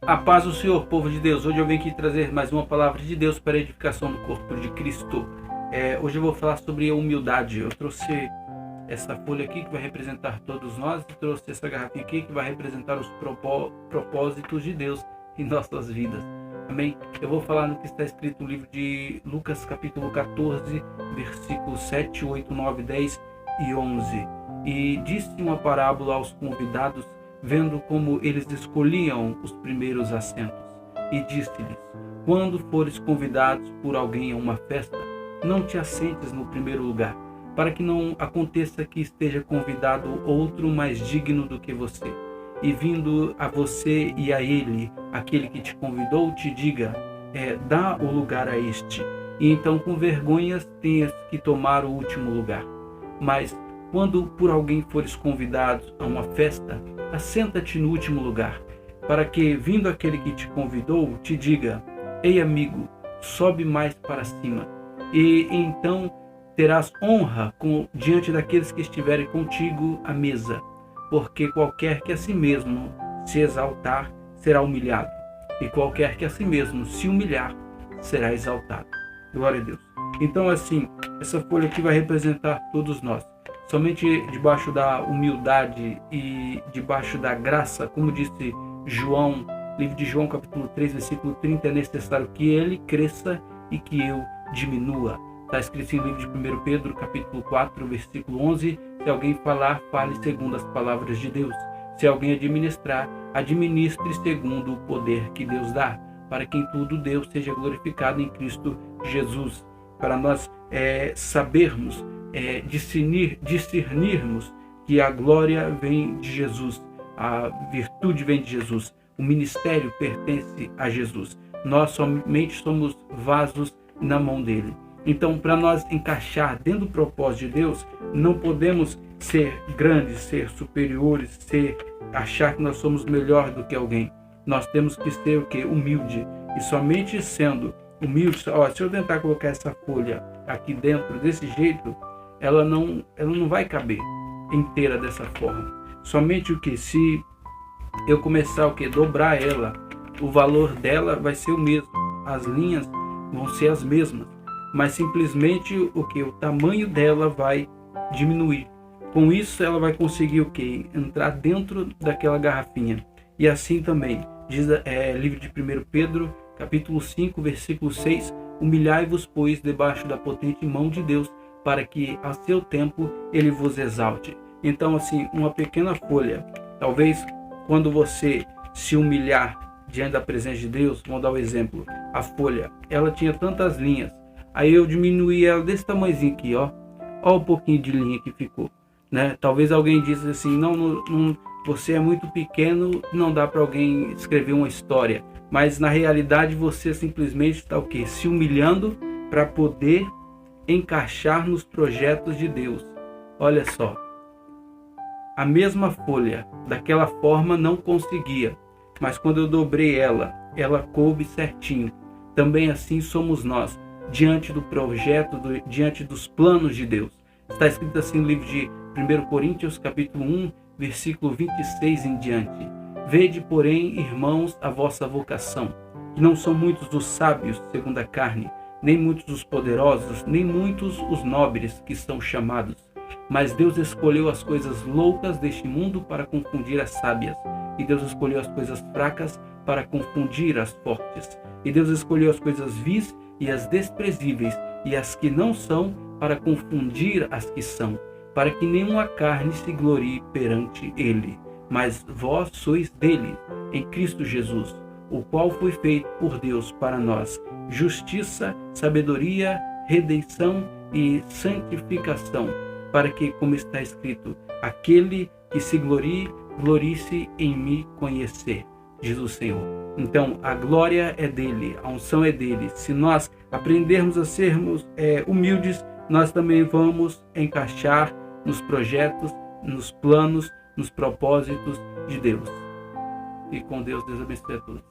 A paz do Senhor, povo de Deus. Hoje eu venho aqui trazer mais uma palavra de Deus para a edificação do corpo de Cristo. Hoje eu vou falar sobre a humildade. Eu trouxe essa folha aqui que vai representar todos nós e trouxe essa garrafinha aqui que vai representar os propósitos de Deus em nossas vidas. Amém? Eu vou falar no que está escrito no livro de Lucas, capítulo 14, versículos 7, 8, 9, 10 e 11. E disse uma parábola aos convidados, vendo como eles escolhiam os primeiros assentos. E disse-lhes: quando fores convidados por alguém a uma festa, não te assentes no primeiro lugar, para que não aconteça que esteja convidado outro mais digno do que você. E vindo a você e a ele, aquele que te convidou, te diga: dá o lugar a este. E então com vergonhas tenhas que tomar o último lugar. Mas quando por alguém fores convidado a uma festa, assenta-te no último lugar, para que, vindo aquele que te convidou, te diga: ei, amigo, sobe mais para cima. E então terás honra diante daqueles que estiverem contigo à mesa. Porque qualquer que a si mesmo se exaltar, será humilhado. E qualquer que a si mesmo se humilhar, será exaltado. Glória a Deus. Então, assim, essa folha aqui vai representar todos nós. Somente debaixo da humildade e debaixo da graça, como disse João, livro de João, capítulo 3, versículo 30, é necessário que ele cresça e que eu diminua. Está escrito em livro de 1 Pedro, capítulo 4, versículo 11, se alguém falar, fale segundo as palavras de Deus. Se alguém administrar, administre segundo o poder que Deus dá, para que em tudo Deus seja glorificado em Cristo Jesus. Para nós sabermos, discernirmos que a glória vem de Jesus, a virtude vem de Jesus, o ministério pertence a Jesus. Nós somente somos vasos na mão dele. Então, para nós encaixar dentro do propósito de Deus, não podemos ser grandes, ser superiores, achar que nós somos melhor do que alguém. Nós temos que ser o quê? Humilde. E somente sendo humilde, se eu tentar colocar essa folha aqui dentro desse jeito, ela não vai caber inteira dessa forma. Somente o que? Se eu começar dobrar ela, o valor dela vai ser o mesmo. As linhas vão ser as mesmas. Mas simplesmente o tamanho dela vai diminuir. Com isso ela vai conseguir entrar dentro daquela garrafinha. E assim também diz livro de 1 Pedro, capítulo 5, versículo 6: humilhai-vos, pois, debaixo da potente mão de Deus, para que a seu tempo ele vos exalte. Então, assim, uma pequena folha, talvez quando você se humilhar diante da presença de Deus, vamos dar um exemplo, a folha, ela tinha tantas linhas. Aí eu diminuí ela desse tamanhozinho aqui, ó o pouquinho de linha que ficou, né? Talvez alguém disse assim: não, você é muito pequeno, não dá para alguém escrever uma história. Mas na realidade você simplesmente está se humilhando para poder encaixar nos projetos de Deus. Olha só, a mesma folha, daquela forma não conseguia, mas quando eu dobrei ela coube certinho. Também assim somos nós, diante do projeto, diante dos planos de Deus. Está escrito assim no livro de 1 Coríntios, capítulo 1, versículo 26 em diante: vede, porém, irmãos, a vossa vocação, que não são muitos os sábios segundo a carne, nem muitos os poderosos, nem muitos os nobres que são chamados. Mas Deus escolheu as coisas loucas deste mundo para confundir as sábias. E Deus escolheu as coisas fracas para confundir as fortes. E Deus escolheu as coisas vis e as desprezíveis, e as que não são, para confundir as que são, para que nenhuma carne se glorie perante ele. Mas vós sois dele, em Cristo Jesus, o qual foi feito por Deus para nós justiça, sabedoria, redenção e santificação, para que, como está escrito, aquele que se glorie, glorie-se em me conhecer, diz o Senhor. Então, a glória é dele, a unção é dele. Se nós aprendermos a sermos humildes, nós também vamos encaixar nos projetos, nos planos, nos propósitos de Deus. E com Deus, Deus abençoe a todos.